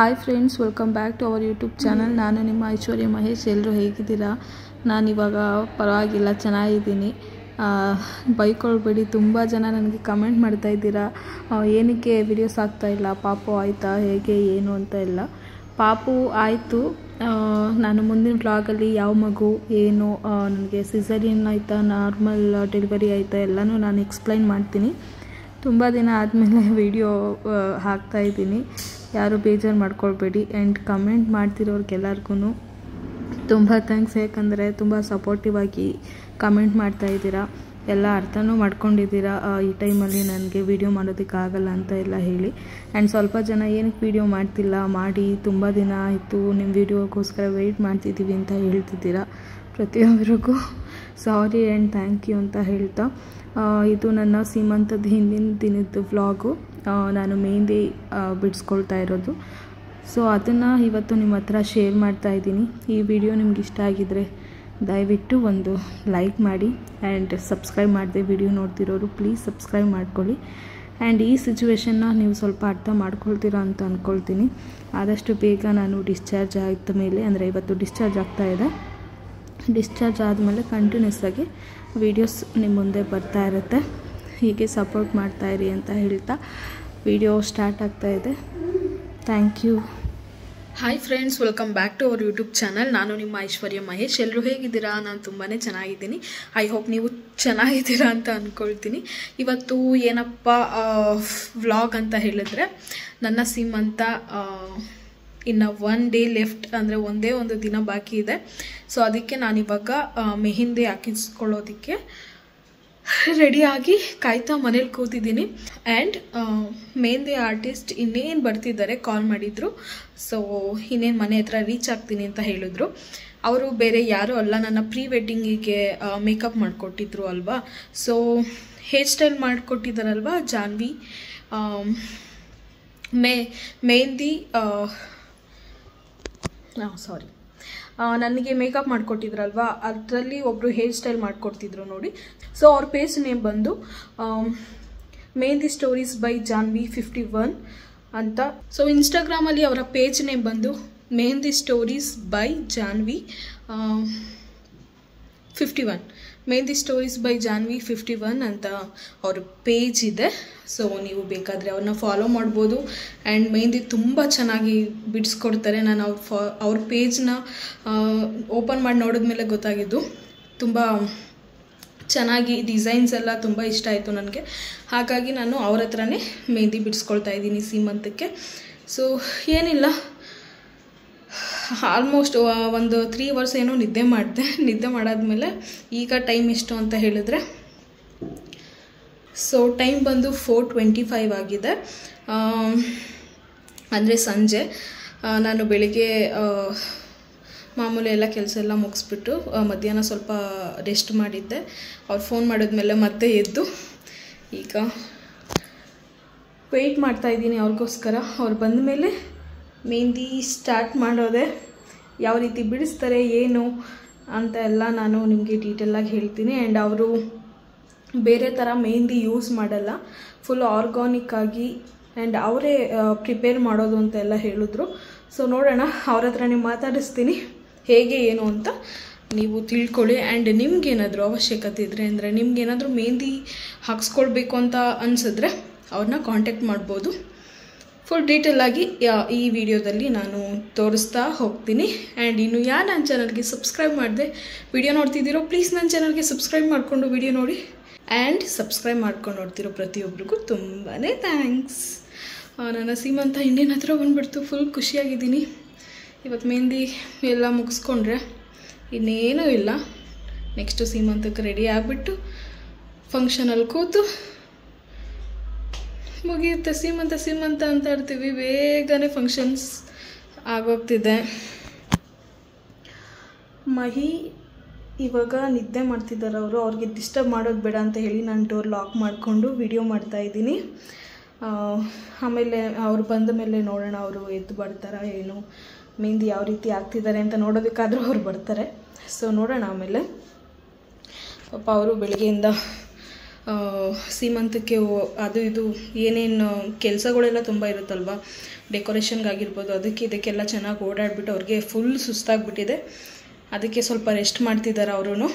Hi friends, welcome back to our YouTube channel. ನಾನು ನಿಮ್ಮ ಐಶ್ವರ್ಯ ಮಹೇಶ್. ಎಲ್ಲರೂ ಹೇಗಿದ್ದೀರಾ? ನಾನಿವಾಗ ಪರವಾಗಿಲ್ಲ, ಚೆನ್ನಾಗಿದ್ದೀನಿ. ಬೈಕೊಳ್ಬೇಡಿ, ತುಂಬ ಜನ ನನಗೆ ಕಮೆಂಟ್ ಮಾಡ್ತಾಯಿದ್ದೀರಾ ಏನಕ್ಕೆ ವಿಡಿಯೋಸ್ ಆಗ್ತಾಯಿಲ್ಲ, ಪಾಪು ಆಯಿತಾ, ಹೇಗೆ ಏನು ಅಂತ ಎಲ್ಲ. ಪಾಪು ಆಯಿತು. ನಾನು ಮುಂದಿನ ವ್ಲಾಗಲ್ಲಿ ಯಾವ ಮಗು ಏನು, ನನಗೆ ಸಿಸೇರಿಯನ್ ಆಯಿತಾ, ನಾರ್ಮಲ್ ಡೆಲಿವರಿ ಆಯಿತಾ ಎಲ್ಲನೂ ನಾನು ಎಕ್ಸ್ಪ್ಲೈನ್ ಮಾಡ್ತೀನಿ. ತುಂಬ ದಿನ ಆದಮೇಲೆ ವಿಡಿಯೋ ಹಾಕ್ತಾಯಿದ್ದೀನಿ. ಯಾರು ಬೇಜಾರು ಮಾಡ್ಕೊಳ್ಬೇಡಿ. ಆ್ಯಂಡ್ ಕಮೆಂಟ್ ಮಾಡ್ತಿರೋರ್ಗೆಲ್ಲರಿಗೂ ತುಂಬ ಥ್ಯಾಂಕ್ಸ್. ಯಾಕಂದರೆ ತುಂಬ ಸಪೋರ್ಟಿವ್ ಆಗಿ ಕಮೆಂಟ್ ಮಾಡ್ತಾಯಿದ್ದೀರಾ, ಎಲ್ಲ ಅರ್ಥನೂ ಮಾಡ್ಕೊಂಡಿದ್ದೀರಾ. ಈ ಟೈಮಲ್ಲಿ ನನಗೆ ವಿಡಿಯೋ ಮಾಡೋದಕ್ಕಾಗಲ್ಲ ಅಂತ ಎಲ್ಲ ಹೇಳಿ. ಆ್ಯಂಡ್ ಸ್ವಲ್ಪ ಜನ ಏನಕ್ಕೆ ವಿಡಿಯೋ ಮಾಡ್ತಿಲ್ಲ, ಮಾಡಿ ತುಂಬ ದಿನ ಆಯಿತು, ನಿಮ್ಮ ವಿಡಿಯೋಗೋಸ್ಕರ ವೆಯ್ಟ್ ಮಾಡ್ತಿದ್ದೀವಿ ಅಂತ ಹೇಳ್ತಿದ್ದೀರಾ. ಪ್ರತಿಯೊಬ್ಬರಿಗೂ ಸಾರಿ ಆ್ಯಂಡ್ ಥ್ಯಾಂಕ್ ಯು ಅಂತ ಹೇಳ್ತಾ, ಇದು ನನ್ನ ಸೀಮಂತದ ಹಿಂದಿನ ದಿನದ ವ್ಲಾಗು. ನಾನು ಮೆಹಂದಿ ಬಿಡಿಸ್ಕೊಳ್ತಾ ಇರೋದು. ಸೊ ಅದನ್ನು ಇವತ್ತು ನಿಮ್ಮ ಹತ್ರ ಶೇರ್ ಮಾಡ್ತಾಯಿದ್ದೀನಿ. ಈ ವಿಡಿಯೋ ನಿಮ್ಗೆ ಇಷ್ಟ ಆಗಿದರೆ ದಯವಿಟ್ಟು ಒಂದು ಲೈಕ್ ಮಾಡಿ. ಆ್ಯಂಡ್ ಸಬ್ಸ್ಕ್ರೈಬ್ ಮಾಡಿದೆ ವಿಡಿಯೋ ನೋಡ್ತಿರೋರು ಪ್ಲೀಸ್ ಸಬ್ಸ್ಕ್ರೈಬ್ ಮಾಡ್ಕೊಳ್ಳಿ. ಆ್ಯಂಡ್ ಈ ಸಿಚುವೇಷನ್ನ ನೀವು ಸ್ವಲ್ಪ ಅರ್ಥ ಮಾಡ್ಕೊಳ್ತೀರಾ ಅಂತ ಅಂದ್ಕೊಳ್ತೀನಿ. ಆದಷ್ಟು ಬೇಗ ನಾನು ಡಿಸ್ಚಾರ್ಜ್ ಆದ ಮೇಲೆ, ಅಂದರೆ ಇವತ್ತು ಡಿಸ್ಚಾರ್ಜ್ ಆಗ್ತಾಯಿದೆ, ಡಿಸ್ಚಾರ್ಜ್ ಆದಮೇಲೆ ಕಂಟಿನ್ಯೂಸ್ ಆಗಿ ವೀಡಿಯೋಸ್ ನಿಮ್ಮ ಮುಂದೆ ಬರ್ತಾ ಇರುತ್ತೆ. ಹೀಗೆ ಸಪೋರ್ಟ್ ಮಾಡ್ತಾಯಿರಿ ಅಂತ ಹೇಳ್ತಾ ವಿಡಿಯೋ ಸ್ಟಾರ್ಟ್ ಆಗ್ತಾಯಿದೆ. Thank you. Hi friends, welcome back to our YouTube channel. ನಾನು ನಿಮ್ಮ ಐಶ್ವರ್ಯ ಮಹೇಶ್. ಎಲ್ಲರೂ ಹೇಗಿದ್ದೀರಾ? ನಾನು ತುಂಬಾ ಚೆನ್ನಾಗಿದ್ದೀನಿ. ಐ ಹೋಪ್ ನೀವು ಚೆನ್ನಾಗಿದ್ದೀರಾ ಅಂತ ಅಂದ್ಕೊಳ್ತೀನಿ. ಇವತ್ತು ಏನಪ್ಪ ವ್ಲಾಗ್ ಅಂತ ಹೇಳಿದ್ರೆ, ನನ್ನ ಸೀಮಂತ ಇನ್ನು 1 ಡೇ ಲೆಫ್ಟ್, ಅಂದರೆ ಒಂದೇ ಒಂದು ದಿನ ಬಾಕಿ ಇದೆ. ಸೊ ಅದಕ್ಕೆ ನಾನಿವಾಗ ಮೆಹಂದಿ ಹಾಕಿಸ್ಕೊಳ್ಳೋದಕ್ಕೆ ರೆಡಿಯಾಗಿ ಕಾಯ್ತಾ ಮನೇಲಿ ಕೂತಿದ್ದೀನಿ. ಆ್ಯಂಡ್ ಮೆಹಂದಿ ಆರ್ಟಿಸ್ಟ್ ಇನ್ನೇನು ಬರ್ತಿದ್ದಾರೆ, ಕಾಲ್ ಮಾಡಿದರು. ಸೊ ಇನ್ನೇನು ಮನೆ ಹತ್ರ ರೀಚ್ ಆಗ್ತೀನಿ ಅಂತ ಹೇಳಿದ್ರು. ಅವರು ಬೇರೆ ಯಾರೂ ಅಲ್ಲ, ನನ್ನ ಪ್ರೀ ವೆಡ್ಡಿಂಗಿಗೆ ಮೇಕಪ್ ಮಾಡಿಕೊಟ್ಟಿದ್ರು ಅಲ್ವಾ. ಸೊ ಹೇರ್ ಸ್ಟೈಲ್ ಮಾಡಿಕೊಟ್ಟಿದ್ದಾರಲ್ವ ಜಾನ್ವಿ. ಮೆಹಂದಿ ನನಗೆ ಮೇಕಪ್ ಮಾಡಿಕೊಟ್ಟಿದ್ರಲ್ವ, ಅದರಲ್ಲಿ ಒಬ್ಬರು ಹೇರ್ ಸ್ಟೈಲ್ ಮಾಡಿಕೊಡ್ತಿದ್ರು ನೋಡಿ. ಸೊ ಅವ್ರ ಪೇಜ್ ನೇಮ್ ಬಂದು ಮೆಹಂದಿ ಸ್ಟೋರೀಸ್ ಬೈ ಜಾನ್ವಿ 51 ಅಂತ. ಸೊ ಇನ್ಸ್ಟಾಗ್ರಾಮಲ್ಲಿ ಅವರ ಪೇಜ್ ನೇಮ್ ಬಂದು Mehndi stories by Janvi 51, Mehndi stories by Janvi 51 ಅಂತ ಅವ್ರ ಪೇಜ್ ಇದೆ. ಸೊ ನೀವು ಬೇಕಾದರೆ ಅವ್ರನ್ನ ಫಾಲೋ ಮಾಡ್ಬೋದು. ಆ್ಯಂಡ್ ಮೆಹಂದಿ ತುಂಬ ಚೆನ್ನಾಗಿ ಬಿಡಿಸ್ಕೊಡ್ತಾರೆ. ನಾನು ಅವ್ರ ಪೇಜ್ನ ಓಪನ್ ಮಾಡಿ ನೋಡಿದ್ಮೇಲೆ ಗೊತ್ತಾಗಿದ್ದು, ತುಂಬ ಚೆನ್ನಾಗಿ ಡಿಸೈನ್ಸ್ ಎಲ್ಲ ತುಂಬ ಇಷ್ಟ ಆಯಿತು ನನಗೆ. ಹಾಗಾಗಿ ನಾನು ಅವ್ರ ಹತ್ರನೇ ಮೆಹಂದಿ ಬಿಡಿಸ್ಕೊಳ್ತಾ ಇದ್ದೀನಿ ಸೀಮಂತಕ್ಕೆ. ಸೊ ಏನಿಲ್ಲ, ಆಲ್ಮೋಸ್ಟ್ ಒಂದು 3 ಅವರ್ಸ್ ಏನೋ ನಿದ್ದೆ ಮಾಡಿದೆ. ನಿದ್ದೆ ಮಾಡಾದ್ಮೇಲೆ ಈಗ ಟೈಮ್ ಎಷ್ಟು ಅಂತ ಹೇಳಿದ್ರೆ, ಸೊ ಟೈಮ್ ಬಂದು 4:25 ಆಗಿದೆ, ಅಂದರೆ ಸಂಜೆ. ನಾನು ಬೆಳಿಗ್ಗೆ ಮಾಮೂಲಿ ಎಲ್ಲ ಕೆಲಸ ಎಲ್ಲ ಮುಗಿಸ್ಬಿಟ್ಟು ಮಧ್ಯಾಹ್ನ ಸ್ವಲ್ಪ ರೆಸ್ಟ್ ಮಾಡಿದ್ದೆ. ಅವ್ರು ಫೋನ್ ಮಾಡಿದ್ಮೇಲೆ ಮತ್ತೆ ಎದ್ದು ಈಗ ವೆಯ್ಟ್ ಮಾಡ್ತಾಯಿದ್ದೀನಿ ಅವ್ರಿಗೋಸ್ಕರ. ಅವ್ರು ಬಂದ ಮೇಲೆ ಮೆಹಂದಿ ಸ್ಟಾರ್ಟ್ ಮಾಡೋದೆ. ಯಾವ ರೀತಿ ಬಿಡಿಸ್ತಾರೆ ಏನು ಅಂತ ಎಲ್ಲ ನಾನು ನಿಮಗೆ ಡೀಟೇಲಾಗಿ ಹೇಳ್ತೀನಿ. ಆ್ಯಂಡ್ ಅವರು ಬೇರೆ ಥರ ಮೆಹಂದಿ ಯೂಸ್ ಮಾಡಲ್ಲ, ಫುಲ್ ಆರ್ಗಾನಿಕ್ ಆಗಿ ಆ್ಯಂಡ್ ಅವರೇ ಪ್ರಿಪೇರ್ ಮಾಡೋದು ಅಂತ ಎಲ್ಲ ಹೇಳಿದ್ರು. ಸೊ ನೋಡೋಣ, ಅವ್ರ ಹತ್ರನೇ ಮಾತಾಡಿಸ್ತೀನಿ ಹೇಗೆ ಏನು ಅಂತ ನೀವು ತಿಳ್ಕೊಳ್ಳಿ. ಆ್ಯಂಡ್ ನಿಮ್ಗೇನಾದರೂ ಅವಶ್ಯಕತೆ ಇದ್ದರೆ, ಅಂದರೆ ನಿಮ್ಗೇನಾದರೂ ಮೆಹಂದಿ ಹಾಕ್ಸ್ಕೊಳ್ಬೇಕು ಅಂತ ಅನಿಸಿದ್ರೆ ಅವ್ರನ್ನ ಕಾಂಟ್ಯಾಕ್ಟ್ ಮಾಡ್ಬೋದು. ಫುಲ್ ಡೀಟೇಲಾಗಿ ಈ ವಿಡಿಯೋದಲ್ಲಿ ನಾನು ತೋರಿಸ್ತಾ ಹೋಗ್ತೀನಿ. ಆ್ಯಂಡ್ ಇನ್ನು ಯಾರು ನನ್ನ ಚಾನಲ್ಗೆ ಸಬ್ಸ್ಕ್ರೈಬ್ ಮಾಡಿದೆ ವಿಡಿಯೋ ನೋಡ್ತಿದ್ದೀರೋ ಪ್ಲೀಸ್ ನನ್ನ ಚಾನಲ್ಗೆ ಸಬ್ಸ್ಕ್ರೈಬ್ ಮಾಡಿಕೊಂಡು ವಿಡಿಯೋ ನೋಡಿ. ಆ್ಯಂಡ್ ಸಬ್ಸ್ಕ್ರೈಬ್ ಮಾಡ್ಕೊಂಡು ನೋಡ್ತಿರೋ ಪ್ರತಿಯೊಬ್ಬರಿಗೂ ತುಂಬಾ ಥ್ಯಾಂಕ್ಸ್. ನನ್ನ ಸೀಮಂತ ಇನ್ನೇನು ಹತ್ರ ಬಂದುಬಿಡ್ತು. ಫುಲ್ ಖುಷಿಯಾಗಿದ್ದೀನಿ. ಇವತ್ತು ಮೆಹಂದಿ ಎಲ್ಲ ಮುಗಿಸ್ಕೊಂಡ್ರೆ ಇನ್ನೇನೂ ಇಲ್ಲ. ನೆಕ್ಸ್ಟು ಸೀಮಂತಕ್ಕೆ ರೆಡಿ ಆಗಿಬಿಟ್ಟು ಫಂಕ್ಷನಲ್ಲಿ ಕೂತು ಮುಗಿಯುತ್ತೆ. ಸೀಮಂತ ಅಂತ ಇರ್ತೀವಿ, ಬೇಗನೆ ಫಂಕ್ಷನ್ಸ್ ಆಗೋಗ್ತಿದೆ. ಮಹಿ ಇವಾಗ ನಿದ್ದೆ ಮಾಡ್ತಿದ್ದಾರೆ. ಅವ್ರಿಗೆ ಡಿಸ್ಟರ್ಬ್ ಮಾಡೋದು ಬೇಡ ಅಂತ ಹೇಳಿ ನಾನು ಡೋರ್ ಲಾಕ್ ಮಾಡಿಕೊಂಡು ವಿಡಿಯೋ ಮಾಡ್ತಾಯಿದ್ದೀನಿ. ಆಮೇಲೆ ಅವ್ರು ಬಂದ ಮೇಲೆ ನೋಡೋಣ, ಅವರು ಎದ್ದು ಬರ್ತಾರಾ ಏನು, ಮೆಹಂದಿ ಯಾವ ರೀತಿ ಆಗ್ತಿದ್ದಾರೆ ಅಂತ ನೋಡೋದಕ್ಕಾದರೂ ಅವ್ರು ಬರ್ತಾರೆ. ಸೊ ನೋಡೋಣ. ಆಮೇಲೆ ಪಾಪ ಅವರು ಬೆಳಗ್ಗೆಯಿಂದ ಸೀಮಂತಕ್ಕೆ ಅದು ಇದು ಏನೇನು ಕೆಲಸಗಳೆಲ್ಲ ತುಂಬ ಇರುತ್ತಲ್ವ, ಡೆಕೋರೇಷನ್ಗಾಗಿರ್ಬೋದು, ಇದಕ್ಕೆಲ್ಲ ಚೆನ್ನಾಗಿ ಓಡಾಡಿಬಿಟ್ಟು ಅವ್ರಿಗೆ ಫುಲ್ ಸುಸ್ತಾಗಿಬಿಟ್ಟಿದೆ. ಅದಕ್ಕೆ ಸ್ವಲ್ಪ ರೆಸ್ಟ್ ಮಾಡ್ತಿದ್ದಾರೆ ಅವರು.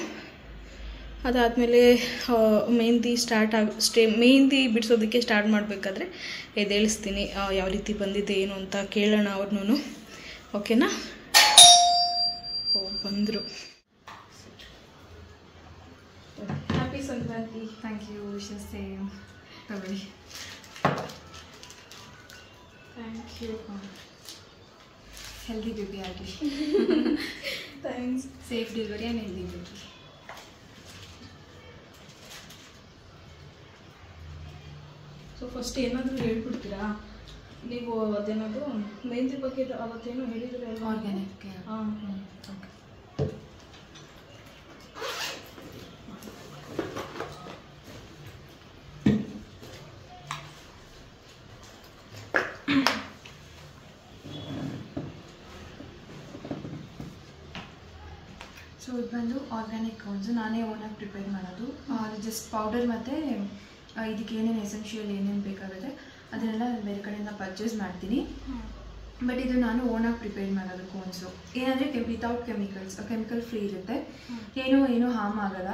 ಅದಾದಮೇಲೆ ಮೆಹಂದಿ ಬಿಡಿಸೋದಕ್ಕೆ ಸ್ಟಾರ್ಟ್ ಮಾಡಬೇಕಾದ್ರೆ ಎದ್ದೇಳಿಸ್ತೀನಿ. ಯಾವ ರೀತಿ ಬಂದಿದೆ ಏನು ಅಂತ ಕೇಳೋಣ ಅವ್ರನ್ನೂ. ಓಕೆನಾ? ಬಂದರು. Happy Sankranti. Thank you. Wishes same. ತಗೊಳ್ಳಿ. Thank you. ಹೆಲ್ದಿ ಬೇಬಿ ಆಗಲಿ. Thanks. Safe delivery and healthy baby. So first ಏನಾದರೂ ಹೇಳ್ಬಿಡ್ತೀರಾ ನೀವು? ಅದೇನದು ಮೆಹಂದಿ ಬಗ್ಗೆ ಅವತ್ತೇನು ಹೇಳಿದ್ರೆ ಆರ್ಗ್ಯಾನಿಕ್. ಹಾಂ. ಓಕೆ. ಸೊ ಇದು ಬಂದು ಆರ್ಗ್ಯಾನಿಕ್ ಕೋನ್ಸು. ನಾನೇ ಓನಾಗಿ ಪ್ರಿಪೇರ್ ಮಾಡೋದು. ಅದು ಜಸ್ಟ್ ಪೌಡರ್ ಮತ್ತು ಇದಕ್ಕೆ ಏನೇನು ಎಸೆನ್ಷಿಯಲ್ ಏನೇನು ಬೇಕಾಗುತ್ತೆ ಅದನ್ನೆಲ್ಲ ಬೇರೆ ಕಡೆಯಿಂದ ಪರ್ಚೇಸ್ ಮಾಡ್ತೀನಿ. ಬಟ್ ಇದು ನಾನು ಓನಾಗಿ ಪ್ರಿಪೇರ್ ಮಾಡೋದು ಕೋನ್ಸು. ಏನಂದರೆ ವಿತೌಟ್ ಕೆಮಿಕಲ್ ಫ್ರೀ ಇರುತ್ತೆ. ಏನೂ ಹಾರ್ಮ್ ಆಗೋಲ್ಲ.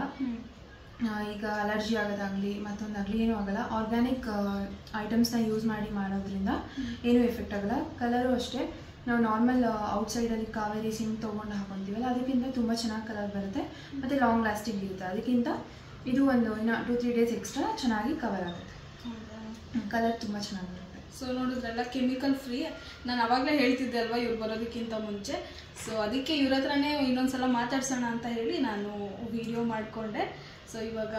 ಈಗ ಅಲರ್ಜಿ ಆಗೋದಾಗಲಿ ಮತ್ತೊಂದಾಗಲಿ ಏನೂ ಆಗೋಲ್ಲ. ಆರ್ಗ್ಯಾನಿಕ್ ಐಟಮ್ಸ್ನ ಯೂಸ್ ಮಾಡಿ ಮಾಡೋದ್ರಿಂದ ಏನೂ ಎಫೆಕ್ಟ್ ಆಗೋಲ್ಲ. ಕಲರು ಅಷ್ಟೇ, ನಾವು ನಾರ್ಮಲ್ ಔಟ್ಸೈಡಲ್ಲಿ ಕಾವೇರಿ ಸಿಮ್ ತೊಗೊಂಡು ಹಾಕೊತೀವಲ್ಲ ಅದಕ್ಕಿಂತ ತುಂಬ ಚೆನ್ನಾಗಿ ಕಲರ್ ಬರುತ್ತೆ ಮತ್ತು ಲಾಂಗ್ ಲಾಸ್ಟಿಂಗ್ ಇರುತ್ತೆ. ಅದಕ್ಕಿಂತ ಇದು ಒಂದು ಇನ್ನು 2-3 ಡೇಸ್ ಎಕ್ಸ್ಟ್ರಾ ಚೆನ್ನಾಗಿ ಕವರ್ ಆಗುತ್ತೆ. ಕಲರ್ ತುಂಬ ಚೆನ್ನಾಗಿರುತ್ತೆ. ಸೊ ನೋಡಿದ್ರಲ್ಲ, ಕೆಮಿಕಲ್ ಫ್ರೀ. ನಾನು ಆವಾಗಲೇ ಹೇಳ್ತಿದ್ದೆ ಅಲ್ವಾ ಇವ್ರು ಬರೋದಕ್ಕಿಂತ ಮುಂಚೆ. ಸೊ ಅದಕ್ಕೆ ಇವ್ರ ಹತ್ರನೇ ಇನ್ನೊಂದ್ಸಲ ಮಾತಾಡ್ಸೋಣ ಅಂತ ಹೇಳಿ ನಾನು ವಿಡಿಯೋ ಮಾಡಿಕೊಂಡೆ. ಸೊ ಇವಾಗ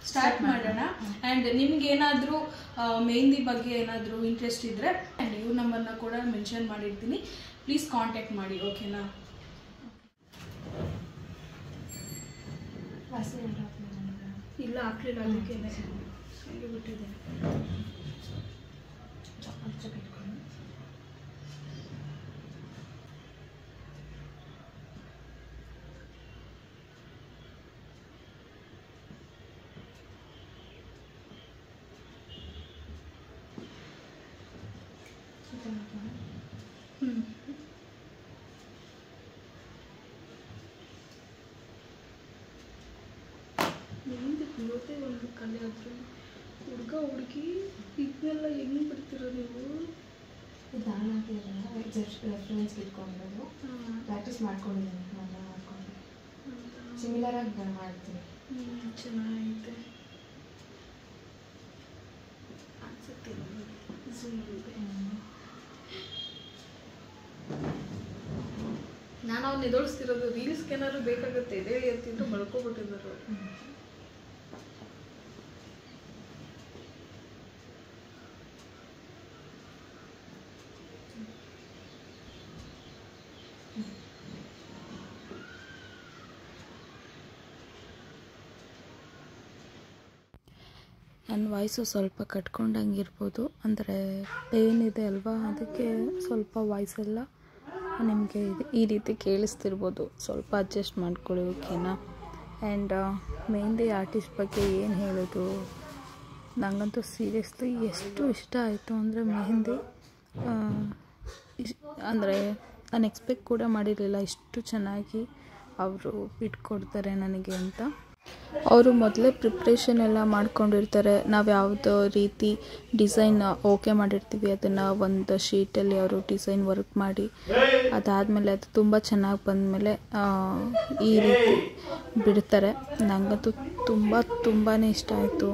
ಸ್ಟಾರ್ಟ್ ಮಾಡೋಣ. ಆ್ಯಂಡ್ ನಿಮ್ಗೇನಾದರೂ ಮೆಹಂದಿ ಬಗ್ಗೆ ಏನಾದರೂ ಇಂಟ್ರೆಸ್ಟ್ ಇದ್ದರೆ ಆ್ಯಂಡ್ ಇವ್ರ ನಂಬರ್ನ ಕೂಡ ಮೆನ್ಷನ್ ಮಾಡಿರ್ತೀನಿ, ಪ್ಲೀಸ್ ಕಾಂಟ್ಯಾಕ್ಟ್ ಮಾಡಿ. ಓಕೆನಾ? ಇಲ್ಲ ಹಾಕ್ಲಿಲ್ಲ, ಅದಕ್ಕೆ ಹಂಗೆ ಬಿಟ್ಟಿದೆ. ಮೆಹಂದಿ ಬಿಡೋದೇ ಒಂದು ಕಲೆ. ಆದರೂ ಹುಡುಗಿ ಇದನ್ನೆಲ್ಲ ಹೆಂಗೆ ಬಿಡ್ತೀರೋ ನೀವು? ನಾನು ಜಸ್ಟ್ ರೆಫರೆನ್ಸ್ ಇಟ್ಕೊಂಡಿರೋದು, ಪ್ರಾಕ್ಟೀಸ್ ಮಾಡ್ಕೊಂಡಿದ್ದೀನಿ. ನಾನು ಮಾಡ್ಕೊಂಡು ಸಿಮಿಲರಾಗಿ ಮಾಡ್ತೀನಿ. ಚೆನ್ನಾಗಿದೆ ಅನ್ಸುತ್ತೆ. ನಾನು ಅವ್ನು ಎದೋಳಿಸ್ತಿರೋದು ರೀಲ್ಸ್ಗೆ ಏನಾದ್ರು ಬೇಕಾಗುತ್ತೆ ಎದೆ ಎತ್ತಿದ್ರು ಮಳ್ಕೊಬಿಟ್ಟಿದ್ರು. ನನ್ನ ವಾಯ್ಸು ಸ್ವಲ್ಪ ಕಟ್ಕೊಂಡಂಗಿರ್ಬೋದು, ಅಂದರೆ ಪೇನ್ ಇದೆ ಅಲ್ವಾ, ಅದಕ್ಕೆ ಸ್ವಲ್ಪ ವಾಯ್ಸೆಲ್ಲ ನಿಮಗೆ ಈ ರೀತಿ ಕೇಳಿಸ್ತಿರ್ಬೋದು. ಸ್ವಲ್ಪ ಅಡ್ಜಸ್ಟ್ ಮಾಡ್ಕೊಳ್ಳಿ. ಓಕೆನಾ? ಆ್ಯಂಡ್ ಮೆಹಂದಿ ಆರ್ಟಿಸ್ಟ್ ಬಗ್ಗೆ ಏನು ಹೇಳೋದು, ನನಗಂತೂ ಸೀರಿಯಸ್ಲಿ ಎಷ್ಟು ಇಷ್ಟ ಆಯಿತು ಅಂದರೆ ಮೆಹಂದಿ. ಅಂದರೆ ನಾನು ಎಕ್ಸ್ಪೆಕ್ಟ್ ಕೂಡ ಮಾಡಿರಲಿಲ್ಲ ಇಷ್ಟು ಚೆನ್ನಾಗಿ ಅವರು ಬಿಟ್ಕೊಡ್ತಾರೆ ನನಗೆ ಅಂತ. ಅವರು ಮೊದಲೇ ಪ್ರಿಪ್ರೇಷನ್ ಎಲ್ಲ ಮಾಡ್ಕೊಂಡಿರ್ತಾರೆ. ನಾವು ಯಾವುದೋ ರೀತಿ ಡಿಸೈನ್ ಓಕೆ ಮಾಡಿರ್ತೀವಿ, ಅದನ್ನು ಒಂದು ಶೀಟಲ್ಲಿ ಅವರು ಡಿಸೈನ್ ವರ್ಕ್ ಮಾಡಿ ಅದಾದಮೇಲೆ ಅದು ತುಂಬ ಚೆನ್ನಾಗಿ ಬಂದಮೇಲೆ ಈ ರೀತಿ ಬಿಡ್ತಾರೆ. ನನಗಂತೂ ತುಂಬಾ ಇಷ್ಟ ಆಯಿತು.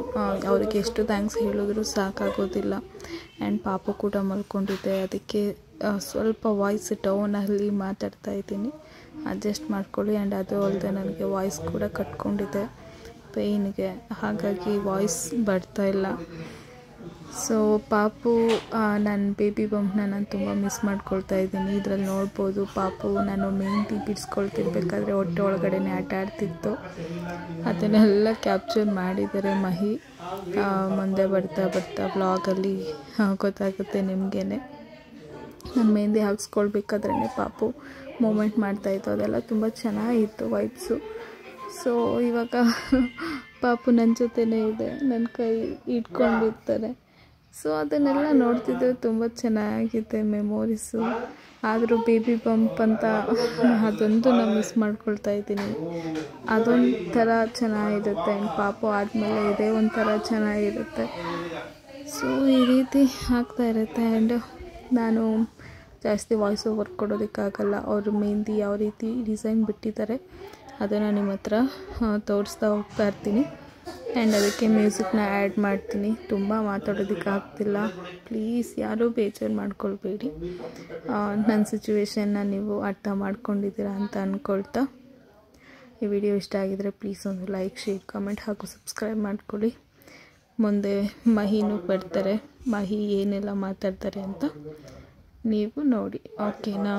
ಅವರಿಗೆ ಎಷ್ಟು ಥ್ಯಾಂಕ್ಸ್ ಹೇಳಿದ್ರು ಸಾಕಾಗೋದಿಲ್ಲ. ಆ್ಯಂಡ್ ಪಾಪು ಕೂಡ ಮಲ್ಕೊಂಡಿದ್ದೆ, ಅದಕ್ಕೆ ಸ್ವಲ್ಪ ವಾಯ್ಸ್ ಡೌನಲ್ಲಿ ಮಾತಾಡ್ತಾ ಇದ್ದೀನಿ, ಅಡ್ಜಸ್ಟ್ ಮಾಡ್ಕೊಳ್ಳಿ. ಆ್ಯಂಡ್ ಅದು ಅಲ್ಲದೆ ನನಗೆ ವಾಯ್ಸ್ ಕೂಡ ಕಟ್ಕೊಂಡಿದೆ ಪೇಯ್ನಿಗೆ, ಹಾಗಾಗಿ ವಾಯ್ಸ್ ಬರ್ತಾಯಿಲ್ಲ. ಸೊ ಪಾಪು ನನ್ನ ಬೇಬಿ ಬಂಪ್ನ ನಾನು ತುಂಬ ಮಿಸ್ ಮಾಡ್ಕೊಳ್ತಾ ಇದ್ದೀನಿ. ಇದರಲ್ಲಿ ನೋಡ್ಬೋದು ಪಾಪು ನಾನು ಮೆಹಂದಿ ಬಿಡಿಸ್ಕೊಳ್ತಿರ್ಬೇಕಾದ್ರೆ ಹೊಟ್ಟೆ ಒಳಗಡೆನೇ ಆಟ ಆಡ್ತಿತ್ತು. ಅದನ್ನೆಲ್ಲ ಕ್ಯಾಪ್ಚರ್ ಮಾಡಿದ್ದಾರೆ ಮಹಿ. ಮುಂದೆ ಬರ್ತಾ ಬ್ಲಾಗಲ್ಲಿ ಗೊತ್ತಾಗುತ್ತೆ ನಿಮಗೇ. ನಾನು ಮೆಹಂದಿ ಹಾಕ್ಸ್ಕೊಳ್ಬೇಕಾದ್ರೇ ಪಾಪು ಮೂಮೆಂಟ್ ಮಾಡ್ತಾಯಿತ್ತು, ಅದೆಲ್ಲ ತುಂಬ ಚೆನ್ನಾಗಿತ್ತು ವೈಬ್ಸು. ಸೊ ಇವಾಗ ಪಾಪು ನನ್ನ ಜೊತೆನೇ ಇದೆ, ನನ್ನ ಕೈ ಇಟ್ಕೊಂಡಿರ್ತಾರೆ. ಸೊ ಅದನ್ನೆಲ್ಲ ನೋಡ್ತಿದ್ರೆ ತುಂಬ ಚೆನ್ನಾಗಿದೆ ಮೆಮೊರೀಸು. ಆದರೂ ಬೇಬಿ ಬಂಪ್ ಅಂತ ಅದೊಂದು ನಾನು ಮಿಸ್ ಮಾಡ್ಕೊಳ್ತಾ ಇದ್ದೀನಿ. ಅದೊಂಥರ ಚೆನ್ನಾಗಿರುತ್ತೆ. ಆ್ಯಂಡ್ ಪಾಪು ಆದಮೇಲೆ ಇದೇ ಒಂಥರ ಚೆನ್ನಾಗಿರುತ್ತೆ. ಸೊ ಈ ರೀತಿ ಆಗ್ತಾ ಇರುತ್ತೆ. ಆ್ಯಂಡ್ ನಾನು ಜಾಸ್ತಿ ವಾಯ್ಸ್ ಓವರ್ ಕೊಡೋದಕ್ಕಾಗಲ್ಲ. ಅವರು ಮೆಹಂದಿ ಯಾವ ರೀತಿ ಡಿಸೈನ್ ಬಿಟ್ಟಿದ್ದಾರೆ ಅದನ್ನು ನಿಮ್ಮ ಹತ್ರ ತೋರಿಸ್ತಾ ಹೋಗ್ತಾ ಇರ್ತೀನಿ. ಆ್ಯಂಡ್ ಅದಕ್ಕೆ ಮ್ಯೂಸಿಕ್ನ ಆ್ಯಡ್ ಮಾಡ್ತೀನಿ. ತುಂಬ ಮಾತಾಡೋದಕ್ಕಾಗ್ತಿಲ್ಲ, ಪ್ಲೀಸ್ ಯಾರೂ ಬೇಜಾರು ಮಾಡ್ಕೊಳ್ಬೇಡಿ. ನನ್ನ ಸಿಚುವೇಶನ್ನ ನೀವು ಅರ್ಥ ಮಾಡ್ಕೊಂಡಿದ್ದೀರಾ ಅಂತ ಅಂದ್ಕೊಳ್ತಾ, ಈ ವಿಡಿಯೋ ಇಷ್ಟ ಆಗಿದರೆ ಪ್ಲೀಸ್ ಒಂದು ಲೈಕ್, ಶೇರ್, ಕಮೆಂಟ್ ಹಾಗೂ ಸಬ್ಸ್ಕ್ರೈಬ್ ಮಾಡ್ಕೊಳ್ಳಿ. ಮುಂದೆ ಮಹಿನೂ ಬರ್ತಾರೆ, ಮಹಿ ಏನೆಲ್ಲ ಮಾತಾಡ್ತಾರೆ ಅಂತ ನೀವು ನೋಡಿ. ಓಕೆನಾ?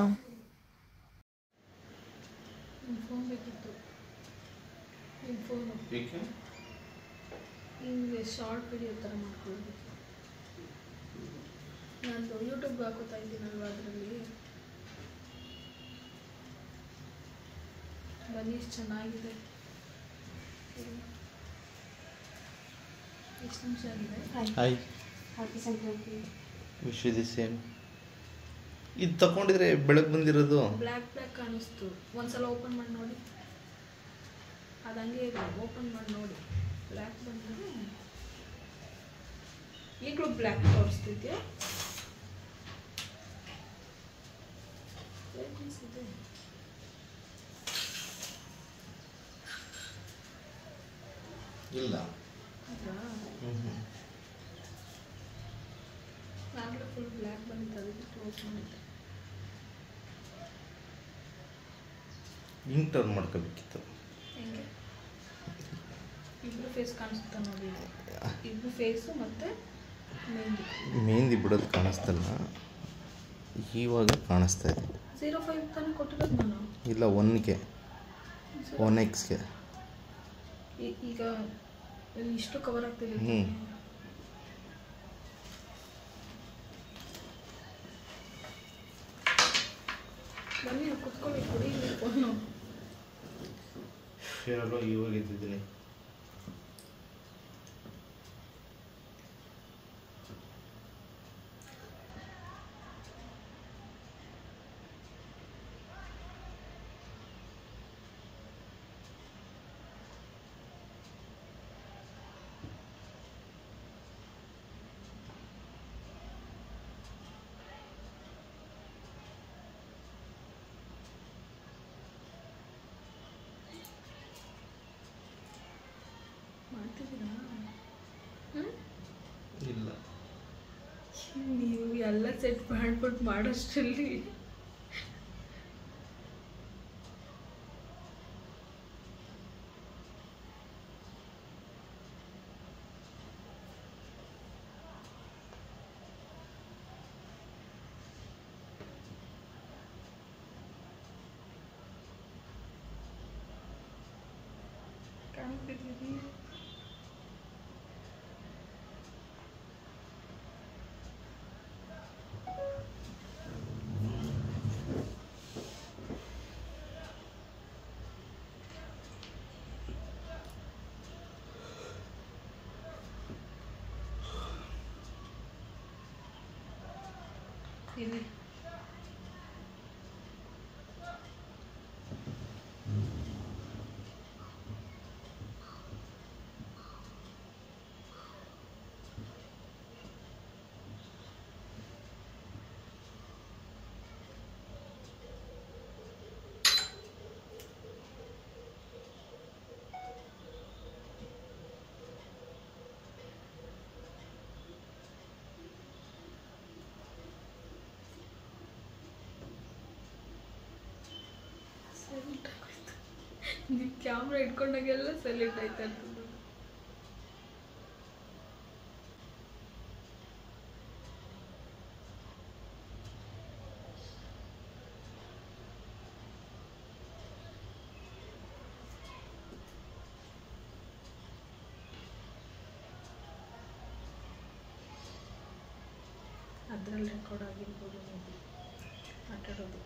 ಫೋನ್ ಬೇಕಿತ್ತು, ಫೋನು ಹಿಂಗೆ ಶಾರ್ಟ್ ವಿಡಿಯೋ ಥರ ಮಾಡ್ಕೊಳ್ಬೇಕು. ನಾನು ಯೂಟ್ಯೂಬ್ಗೆ ಹಾಕೋತಾ ಇದ್ದೀನಲ್ವ, ಅದರಲ್ಲಿ ಬನ್ನಿ ಎಷ್ಟು ಚೆನ್ನಾಗಿದೆ. ಎಷ್ಟು ನಿಮಿಷ ಆಗಿದೆ? Hi, happy Sankranti. Wish you the same. ಇದು ತಗೊಂಡಿದ್ರೆ ಬೆಳಗ್ಗೆ ಬಂದಿರೋದು ಬ್ಲ್ಯಾಕ್ ಕಾಣಿಸ್ತು. ಒಂದ್ಸಲ ಓಪನ್ ಮಾಡಿ ನೋಡಿ. ಅದು ಹಂಗೆ ಇದೆ, ಓಪನ್ ಮಾಡಿ ನೋಡಿ. ಬ್ಲ್ಯಾಕ್ ಬಂದರೆ ಈಗಲೂ ಬ್ಲ್ಯಾಕ್ ತೋರಿಸ್ತಿದ್ಯಾ? ಇದೆ ಇಲ್ಲ. ನಾಗಲೂ ಫುಲ್ ಬ್ಲ್ಯಾಕ್ ಬಂದಿತ್ತು, ಅದಕ್ಕೆ ಕ್ಲೋಸ್ ಮಾಡಿದ್ದೆ. ಹಿಂಗೆ ಟರ್ನ್ ಮಾಡ್ಕೋಬೇಕಿತ್ತು. ಹೆಂಗೆ ಇಬ್ಬರು ಫೇಸ್ ಕಾಣಿಸುತ್ತಾ ನೋಡಿ. ಇಬ್ಬರು ಫೇಸು ಮತ್ತು ಮೆಹಂದಿ ಬಿಡೋದು ಕಾಣಿಸ್ತಲ್ಲ, ಇವಾಗ ಕಾಣಿಸ್ತಾ ಇದೆ. 05 ತಾನೇ ಕೊಟ್ಟಿರೋದು ನಾನು. ಇಲ್ಲ, 1ಗೆ 1Xಗೆ. ಈಗ ಇಷ್ಟು ಕವರ್ ಆಗ್ತಿದೆ. ಬನ್ನಿ ಕುತ್ಕೊಳ್ಳಿ, ಕೊಡಿ ಫೋನು. ಹೇಳೋ ಇವಾಗ ಇದ್ದಿದ್ದೀನಿ. ಮಾಡ್ತಿದ್ದೀರಾ? ಇಲ್ಲ, ನೀವು ಎಲ್ಲ ಸೆಟ್ ಮಾಡ್ಬಿಟ್ಟು ಮಾಡೋಷ್ಟರಲ್ಲಿ ಕಾಣ್ತಿದ್ದೀರಿ. ಇಲ್ಲಿ ಸೈಲೆಂಟ್ ಆಗೋಯ್ತು. ನೀವು ಕ್ಯಾಮ್ರಾ ಇಟ್ಕೊಂಡಾಗೆಲ್ಲ ಸೈಲೆಂಟ್ ಆಯ್ತಾ ಇರ್ತದೆ. ಅದರಲ್ಲಿ ರೆಕಾರ್ಡ್ ಆಗಿರ್ಬೋದು, ನೋಡಿ ಮಾತಾಡೋದು.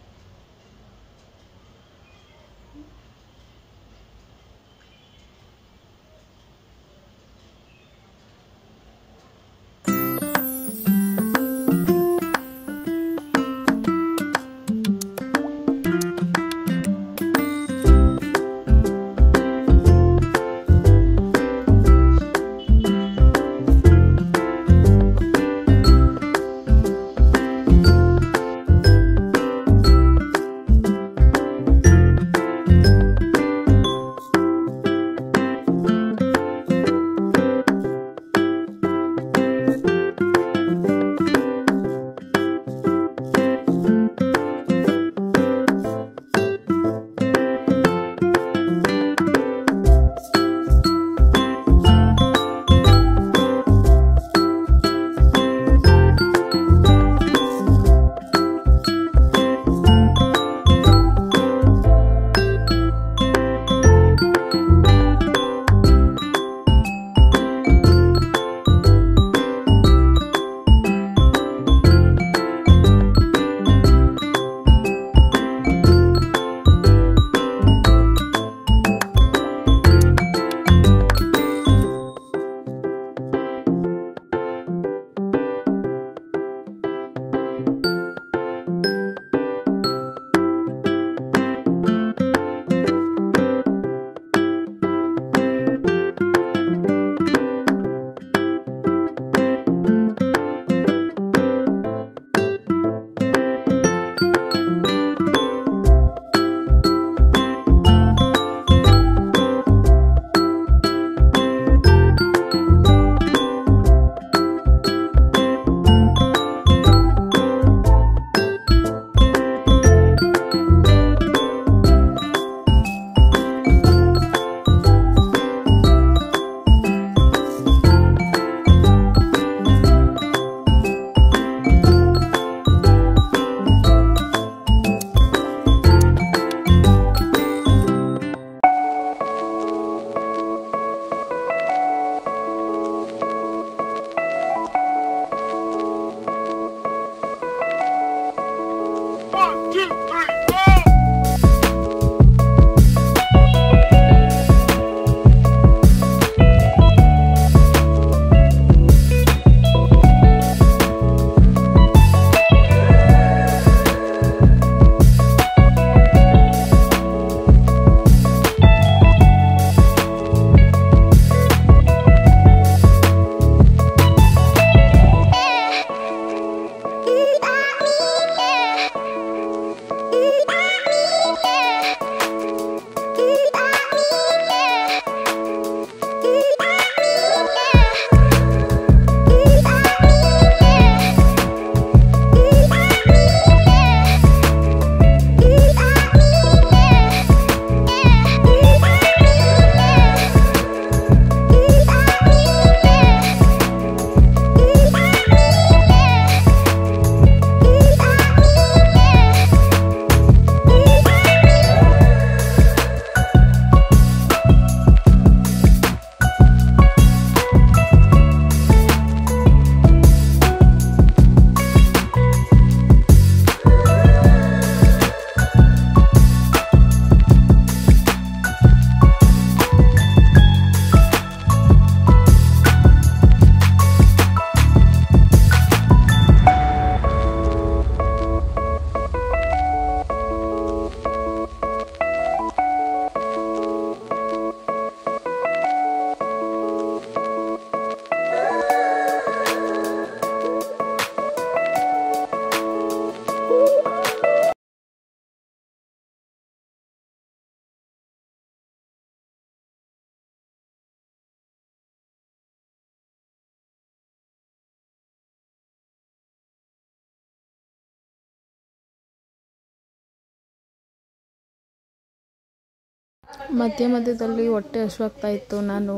ಮಧ್ಯದಲ್ಲಿ ಹೊಟ್ಟೆ ಹಶ್ವಾಗ್ತಾ ಇತ್ತು. ನಾನು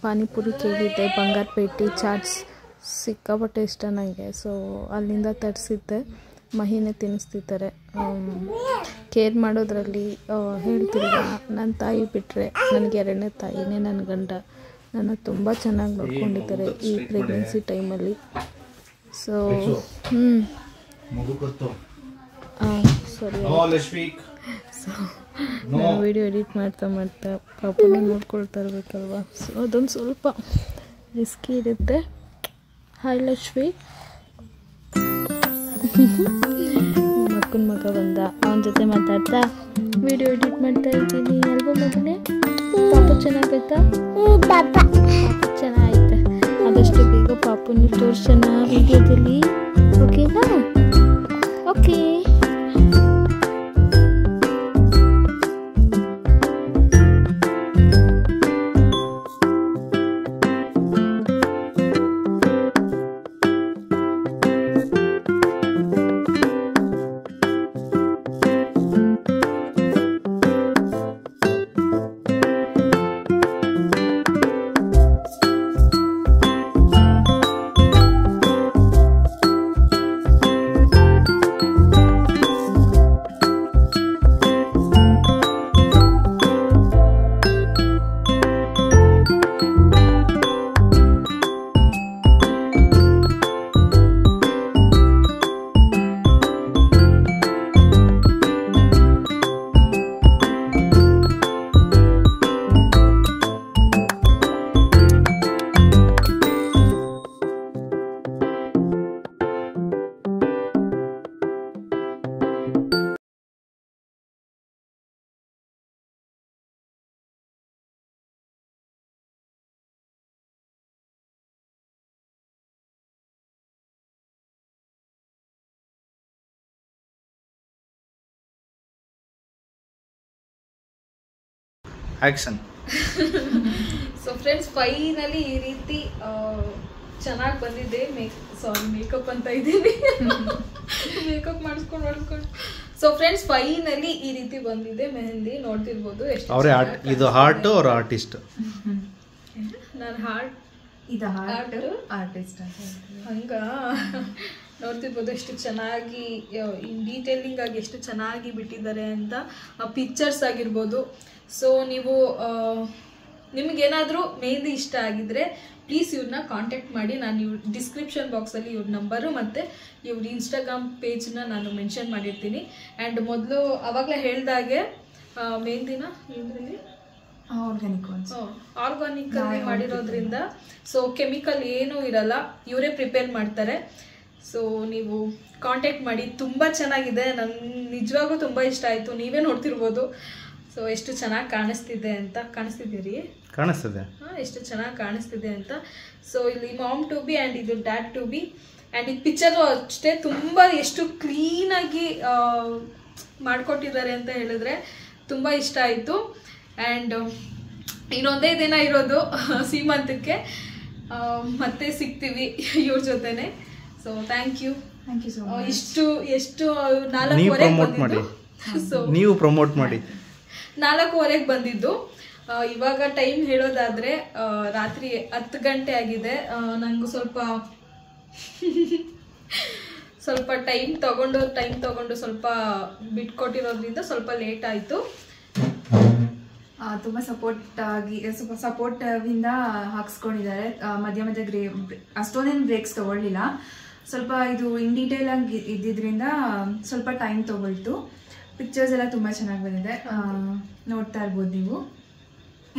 ಪಾನಿಪುರಿ ಕೇಳಿದ್ದೆ, ಬಂಗಾರಪೇಟೆ ಚಾಟ್ಸ್ ಸಿಕ್ಕಾಪಟ್ಟೆ ಇಷ್ಟ ನನಗೆ. ಸೊ ಅಲ್ಲಿಂದ ತರಿಸಿದ್ದೆ. ಮಹಿನೇ ತಿನ್ನಿಸ್ತಿದ್ದಾರೆ. ಕೇರ್ ಮಾಡೋದ್ರಲ್ಲಿ ಹೇಳ್ತಿಲ್ಲ. ನನ್ನ ತಾಯಿ ಬಿಟ್ಟರೆ ನನಗೆ ಎರಡನೇ ತಾಯಿನೇ ನನ್ನ ಗಂಡ. ನನ್ನ ತುಂಬ ಚೆನ್ನಾಗಿ ನೋಡ್ಕೊಂಡಿದ್ದಾರೆ ಈ ಪ್ರೆಗ್ನೆನ್ಸಿ ಟೈಮಲ್ಲಿ. ಸೊ ಸಾರಿ, ಸೊ ನಾನು ವಿಡಿಯೋ ಎಡಿಟ್ ಮಾಡ್ತಾ ಪಾಪನೇ ನೋಡ್ಕೊಳ್ತಾ ಇರಬೇಕಲ್ವ. ಸೊ ಅದೊಂದು ಸ್ವಲ್ಪ ರಿಸ್ಕಿ ಇರುತ್ತೆ. ಹಾಯ್ ಲಕ್ಷ್ಮಿ. ನಮ್ಮ ಅಕ್ಕನ ಮಗ ಬಂದ, ಅವನ ಜೊತೆ ಮಾತಾಡ್ತಾ ವಿಡಿಯೋ ಎಡಿಟ್ ಮಾಡ್ತಾ ಇದ್ದೀನಿ ಅಲ್ವಾ ಮಗನೇ? ಪಾಪ ಚೆನ್ನಾಗೈತಾ? ಪಾಪ ಚೆನ್ನಾಗೈತೆ. ಆದಷ್ಟು ಬೇಗ ಪಾಪುನ ತೋರ್ಸೋಣ ವಿಡಿಯೋದಲ್ಲಿ, ಓಕೆನಾ? Okay. Action. So friends, finally ಈ ರೀತಿ ಚೆನ್ನಾಗಿ ಬಂದಿದೆ. ಮೇಕಪ್ ಅಂತ ಇದ್ದೀನಿ, ಮೇಕಪ್ ಮಾಡಿಸ್ಕೊಂಡು. ಸೊ ಫ್ರೆಂಡ್ಸ್, ಫೈನಲಿ ಈ ರೀತಿ ಬಂದಿದೆ ಮೆಹಂದಿ. ನೋಡ್ತಿರ್ಬೋದು ಎಷ್ಟು ಅವರೇ ಇದು ಹಾರ್ಟ್ ಅವ್ರ ಆರ್ಟಿಸ್ಟ್. ನಾನು ಹಾರ್ಟ್, ಇದು ಹಾರ್ಟ್ ಆರ್ಟಿಸ್ಟ್ ಹಂಗ ನೋಡ್ತಿರ್ಬೋದು ಎಷ್ಟು ಚೆನ್ನಾಗಿ ಇನ್ ಡೀಟೇಲಿಂಗ್ ಆಗಿ ಎಷ್ಟು ಚೆನ್ನಾಗಿ ಬಿಟ್ಟಿದ್ದಾರೆ ಅಂತ. ಪಿಕ್ಚರ್ಸ್ ಆಗಿರ್ಬೋದು. ಸೊ ನೀವು ನಿಮಗೇನಾದರೂ ಮೆಹಂದಿ ಇಷ್ಟ ಆಗಿದ್ರೆ ಪ್ಲೀಸ್ ಇವ್ರನ್ನ ಕಾಂಟ್ಯಾಕ್ಟ್ ಮಾಡಿ. ನಾನು ಇವ್ರ ಡಿಸ್ಕ್ರಿಪ್ಷನ್ ಬಾಕ್ಸಲ್ಲಿ ಇವ್ರ ನಂಬರು ಮತ್ತು ಇವ್ರ ಇನ್ಸ್ಟಾಗ್ರಾಮ್ ಪೇಜ್ನ ನಾನು ಮೆನ್ಷನ್ ಮಾಡಿರ್ತೀನಿ. ಆ್ಯಂಡ್ ಮೊದಲು ಆವಾಗಲೇ ಹೇಳ್ದಾಗೆ ಮೆಹಂದಿನ ಇದರಲ್ಲಿ ಆರ್ಗಾನಿಕ್ ಮಾಡಿರೋದ್ರಿಂದ ಸೊ ಕೆಮಿಕಲ್ ಏನೂ ಇರಲ್ಲ, ಇವರೇ ಪ್ರಿಪೇರ್ ಮಾಡ್ತಾರೆ. ಸೊ ನೀವು ಕಾಂಟ್ಯಾಕ್ಟ್ ಮಾಡಿ. ತುಂಬ ಚೆನ್ನಾಗಿದೆ, ನಂಗೆ ನಿಜವಾಗೂ ತುಂಬ ಇಷ್ಟ ಆಯಿತು. ನೀವೇ ನೋಡ್ತಿರ್ಬೋದು ಸೊ ಎಷ್ಟು ಚೆನ್ನಾಗಿ ಕಾಣಿಸ್ತಿದೆ ಅಂತ. ಕಾಣಿಸ್ತಿದ್ದೀರಿ? ಕಾಣಿಸ್ತದೆ. ಹಾಂ, ಎಷ್ಟು ಚೆನ್ನಾಗಿ ಕಾಣಿಸ್ತಿದೆ ಅಂತ. ಸೊ ಇಲ್ಲಿ ಮಾಮ್ ಟು ಬಿ ಆ್ಯಂಡ್ ಇದು ಡ್ಯಾಡ್ ಟು ಬಿ. ಆ್ಯಂಡ್ ಈ ಪಿಕ್ಚರು ಅಷ್ಟೇ ತುಂಬ ಎಷ್ಟು ಕ್ಲೀನಾಗಿ ಮಾಡಿಕೊಟ್ಟಿದ್ದಾರೆ ಅಂತ ಹೇಳಿದ್ರೆ ತುಂಬ ಇಷ್ಟ ಆಯಿತು. ಆ್ಯಂಡ್ ಇನ್ನೊಂದೇ ದಿನ ಇರೋದು ಸೀಮಂತಕ್ಕೆ, ಮತ್ತೆ ಸಿಗ್ತೀವಿ ಇವ್ರ ಜೊತೆನೆ. ಸೊ ಥ್ಯಾಂಕ್ ಯು ಸೊ ಎಷ್ಟು 4:30 ಬಂದಿದ್ದು. ಸೊ ನೀವು ಪ್ರಮೋಟ್ ಮಾಡಿ. 4:30 ಬಂದಿದ್ದು. ಇವಾಗ ಟೈಮ್ ಹೇಳೋದಾದ್ರೆ ರಾತ್ರಿ 10 ಗಂಟೆ ಆಗಿದೆ. ನಂಗೆ ಸ್ವಲ್ಪ ಟೈಮ್ ತಗೊಂಡು ಸ್ವಲ್ಪ ಬಿಟ್ಕೊಟ್ಟಿರೋದ್ರಿಂದ ಸ್ವಲ್ಪ ಲೇಟ್ ಆಯಿತು. ತುಂಬ ಸಪೋರ್ಟಿಂದ ಹಾಕ್ಸ್ಕೊಂಡಿದ್ದಾರೆ. ಮಧ್ಯ ಅಷ್ಟೊಂದೇನು ಬ್ರೇಕ್ಸ್ ತೊಗೊಳ್ಳಿಲ್ಲ. ಸ್ವಲ್ಪ ಇದು ಇನ್ ಡೀಟೇಲ್ ಆಗಿ ಇದ್ದಿದ್ದರಿಂದ ಸ್ವಲ್ಪ ಟೈಮ್ ತೊಗೊಳ್ತು. ಪಿಕ್ಚರ್ಸ್ ಎಲ್ಲ ತುಂಬ ಚೆನ್ನಾಗಿ ಬಂದಿದೆ, ನೋಡ್ತಾ ಇರ್ಬೋದು ನೀವು.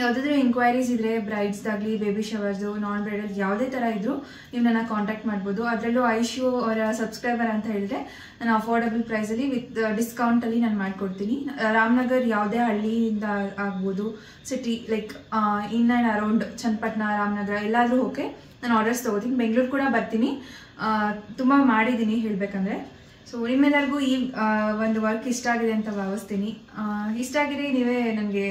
ಯಾವುದಾದ್ರೂ ಎಂಕ್ವೈರೀಸ್ ಇದ್ದರೆ ಬ್ರೈಡ್ಸ್ದಾಗಲಿ, ಬೇಬಿ ಶವರ್ಸು, ನಾನ್ ಬ್ರೈಡಲ್ ಯಾವುದೇ ಥರ ಇದ್ದರೂ ನೀವು ನನ್ನ ಕಾಂಟ್ಯಾಕ್ಟ್ ಮಾಡ್ಬೋದು. ಅದರಲ್ಲೂ ಐಶು ಅವರ ಸಬ್ಸ್ಕ್ರೈಬರ್ ಅಂತ ಹೇಳಿದ್ರೆ ನಾನು ಅಫೋರ್ಡಬಲ್ ಪ್ರೈಸಲ್ಲಿ ವಿತ್ ಡಿಸ್ಕೌಂಟಲ್ಲಿ ನಾನು ಮಾಡಿಕೊಡ್ತೀನಿ. ರಾಮನಗರ್ ಯಾವುದೇ ಹಳ್ಳಿಯಿಂದ ಆಗ್ಬೋದು, city like in and around Channapatna, Ramanagara ಎಲ್ಲಾದರೂ ಓಕೆ, ನಾನು ಆರ್ಡರ್ಸ್ ತೊಗೋತೀನಿ. ಬೆಂಗಳೂರು ಕೂಡ ಬರ್ತೀನಿ, ತುಂಬ ಮಾಡಿದ್ದೀನಿ ಹೇಳಬೇಕಂದ್ರೆ. ಸೊ ನಿಮ್ಮೆಲ್ಲರಿಗೂ ಈ ಒಂದು ವರ್ಕ್ ಇಷ್ಟ ಆಗಿದೆ ಅಂತ ಭಾವಿಸ್ತೀನಿ. ಇಷ್ಟ ಆಗಿದೆ ನೀವೇ ನನಗೆ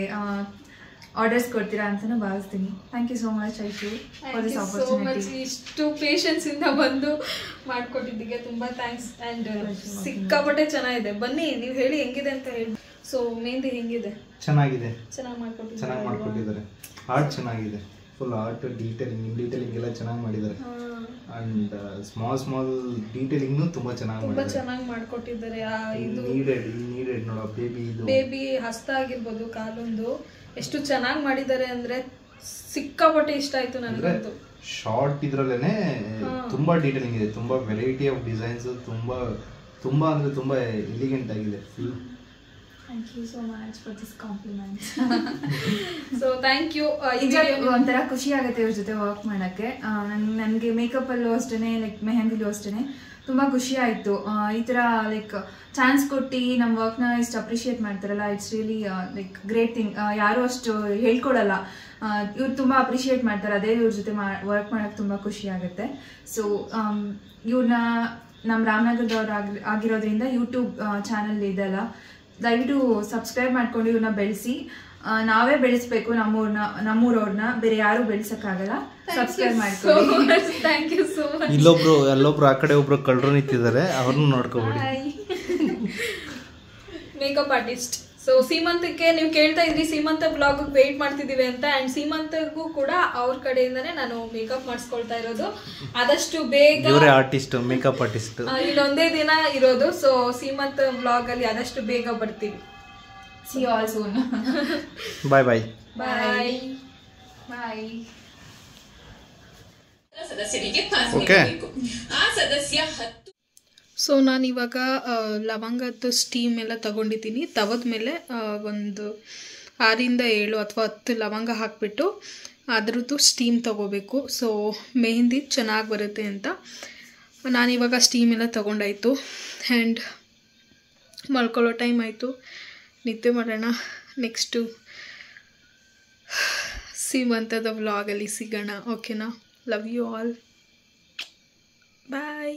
ಆರ್ಡರ್ಸ್ ಕೊಡ್ತೀರಾ ಅಂತಲೂ ಭಾವಿಸ್ತೀನಿ. Thank you so much Aishu for this opportunity. ಇಷ್ಟು ಪೇಷನ್ಸ್ ಇಂದ ಬಂದು ಮಾಡಿಕೊಟ್ಟಿದ್ದಕ್ಕೆ ತುಂಬ ಥ್ಯಾಂಕ್ಸ್. ಆ್ಯಂಡ್ ಸಿಕ್ಕಾಪಟ್ಟೆ ಚೆನ್ನಾಗಿದೆ. ಬನ್ನಿ, ನೀವು ಹೇಳಿ ಹೆಂಗಿದೆ ಅಂತ ಹೇಳಿ. ಸೊ ಮೆಹಂದಿ ಹೆಂಗಿದೆ? ಚೆನ್ನಾಗಿದೆ, ಚೆನ್ನಾಗಿ ಚೆನ್ನಾಗಿ ಮಾಡ್ಕೊಟ್ಟಿದ್ದಾರೆ. ಆರ್ಟ್ ಚೆನ್ನಾಗಿದೆ, ಫುಲ್ ಆರ್ಟ್ ಡೀಟೇಲಿಂಗ್ ಎಲ್ಲ ಚೆನ್ನಾಗಿ ಮಾಡಿದ್ದಾರೆ. ಅಂಡ್ ಸ್ಮಾಲ್ ಡೀಟೇಲಿಂಗ್ ತುಂಬಾ ಚೆನ್ನಾಗಿ ಮಾಡ್ಕೊಟ್ಟಿದ್ದಾರೆ. ಇದು ನೀಡೆಡ್ ನೋಡ ಬೇಬಿ ಹಸ್ತ ಆಗಿರ್ಬೋದು, ಕಾಲೊಂದು ಎಷ್ಟು ಚೆನ್ನಾಗಿ ಮಾಡಿದ್ದಾರೆ ಅಂದ್ರೆ ಸಿಕ್ಕಾಪಟ್ಟೆ ಇಷ್ಟ ಆಯ್ತು ನನಗಂತೂ. ಶಾರ್ಟ್ ಇದ್ರಲ್ಲೇನೆ ತುಂಬಾ ಡೀಟೇಲಿಂಗ್ ಇದೆ, ತುಂಬಾ ವೆರೈಟಿ ಆಫ್ ಡಿಸೈನ್ಸ್, ತುಂಬಾ ಅಂದ್ರೆ ತುಂಬಾ ಎಲಿಗೆಂಟ್ ಆಗಿದೆ. Thank you so much for this compliment. So thank you. ಒಂಥರ ಖುಷಿ ಆಗುತ್ತೆ ಇವ್ರ ಜೊತೆ ವರ್ಕ್ ಮಾಡೋಕ್ಕೆ. ನನಗೆ ಮೇಕಪ್ಪಲ್ಲೂ ಅಷ್ಟೇ, ಲೈಕ್ ಮೆಹಂದಿಲೂ ಅಷ್ಟೇ ತುಂಬ ಖುಷಿ ಆಯಿತು. ಈ ಥರ ಲೈಕ್ ಚಾನ್ಸ್ ಕೊಟ್ಟು ನಮ್ಮ ವರ್ಕ್ನ ಇಷ್ಟು ಅಪ್ರಿಷಿಯೇಟ್ ಮಾಡ್ತಾರಲ್ಲ, it's really like great thing. ಯಾರೂ ಅಷ್ಟು ಹೇಳ್ಕೊಡಲ್ಲ, ಇವ್ರು ತುಂಬ ಅಪ್ರಿಷಿಯೇಟ್ ಮಾಡ್ತಾರೆ. ಅದೇ ಇವ್ರ ಜೊತೆ ವರ್ಕ್ ಮಾಡೋಕ್ಕೆ ತುಂಬ ಖುಷಿ ಆಗುತ್ತೆ. ಸೊ ಇವ್ರನ್ನ ನಮ್ಮ ರಾಮನಗರದವ್ರು ಆಗಿರೋದ್ರಿಂದ ಯೂಟ್ಯೂಬ್ ಚಾನಲ್ ಇದೆಲ್ಲ, ದಯವಿಟ್ಟು ಸಬ್ಸ್ಕ್ರೈಬ್ ಮಾಡ್ಕೊಂಡು ಇವ್ರನ್ನ ಬೆಳೆಸಿ. ನಾವೇ ಬೆಳೆಸ್ಬೇಕು ನಮ್ಮೂರವ್ರನ್ನ, ಬೇರೆ ಯಾರು ಬೆಳೆಸಕ್ಕಾಗಲ್ಲ. ಸಬ್ಸ್ಕ್ರೈಬ್ ಮಾಡ್ಕೊಳ್ಳಿ. Thank you so much. ಅಲ್ಲೊಬ್ರು ಆ ಕಡೆ ಒಬ್ರು ಕಳ್ಳರು ನಿಂತಿದ್ದಾರೆ, ಅವ್ರನ್ನ ನೋಡ್ಕೋಬೇಡಿ. Makeup artist. ಸೊ ಸೀಮಂತಕ್ಕೆ ನೀವು ಕೇಳ್ತಾ ಇದ್ರಿ, ಸೀಮಂತ ಬ್ಲಾಗ್ ವೇಟ್ ಮಾಡ್ತಿದೀವಿ ಅಂತ. ಅಂಡ್ ಸೀಮಂತಗೂ ಕೂಡ ಅವ್ರ ಕಡೆಯಿಂದಾನೇ ನಾನು ಮೇಕಪ್ ಮಾಡಿಸ್ಕೊಳ್ತಾ ಇರೋದು. ಆದಷ್ಟು ಬೇಗ ಆರ್ಟಿಸ್ಟ್, ಮೇಕಪ್ ಆರ್ಟಿಸ್ಟ್ ಇನ್ನೊಂದೇ ದಿನ ಇರೋದು. ಸೊ ಸೀಮಂತ ಬ್ಲಾಗ್ ಅಲ್ಲಿ ಆದಷ್ಟು ಬೇಗ ಬರ್ತೀವಿ. See you all soon. Bye. Okay. So ನಾನಿವಾಗ ಲವಂಗದ್ದು ಸ್ಟೀಮ್ ಎಲ್ಲ ತಗೊಂಡಿದ್ದೀನಿ. ತವದ ಮೇಲೆ ಒಂದು 6-7 ಅಥವಾ 10 ಲವಂಗ ಹಾಕಿಬಿಟ್ಟು ಅದರದ್ದು ಸ್ಟೀಮ್ ತಗೋಬೇಕು. ಸೊ ಮೆಹಂದಿ ಚೆನ್ನಾಗಿ ಬರುತ್ತೆ ಅಂತ ನಾನಿವಾಗ ಸ್ಟೀಮ್ ಎಲ್ಲ ತಗೊಂಡಾಯಿತು. ಆ್ಯಂಡ್ ಮಲ್ಕೊಳ್ಳೋ ಟೈಮ್ ಆಯಿತು, ನಿದ್ದೆ ಮಾಡೋಣ. ನೆಕ್ಸ್ಟು ಸೀಮಂತದ ವ್ಲಾಗಲ್ಲಿ ಸಿಗೋಣ. ಓಕೆನಾ? Love you all. ಬಾಯ್.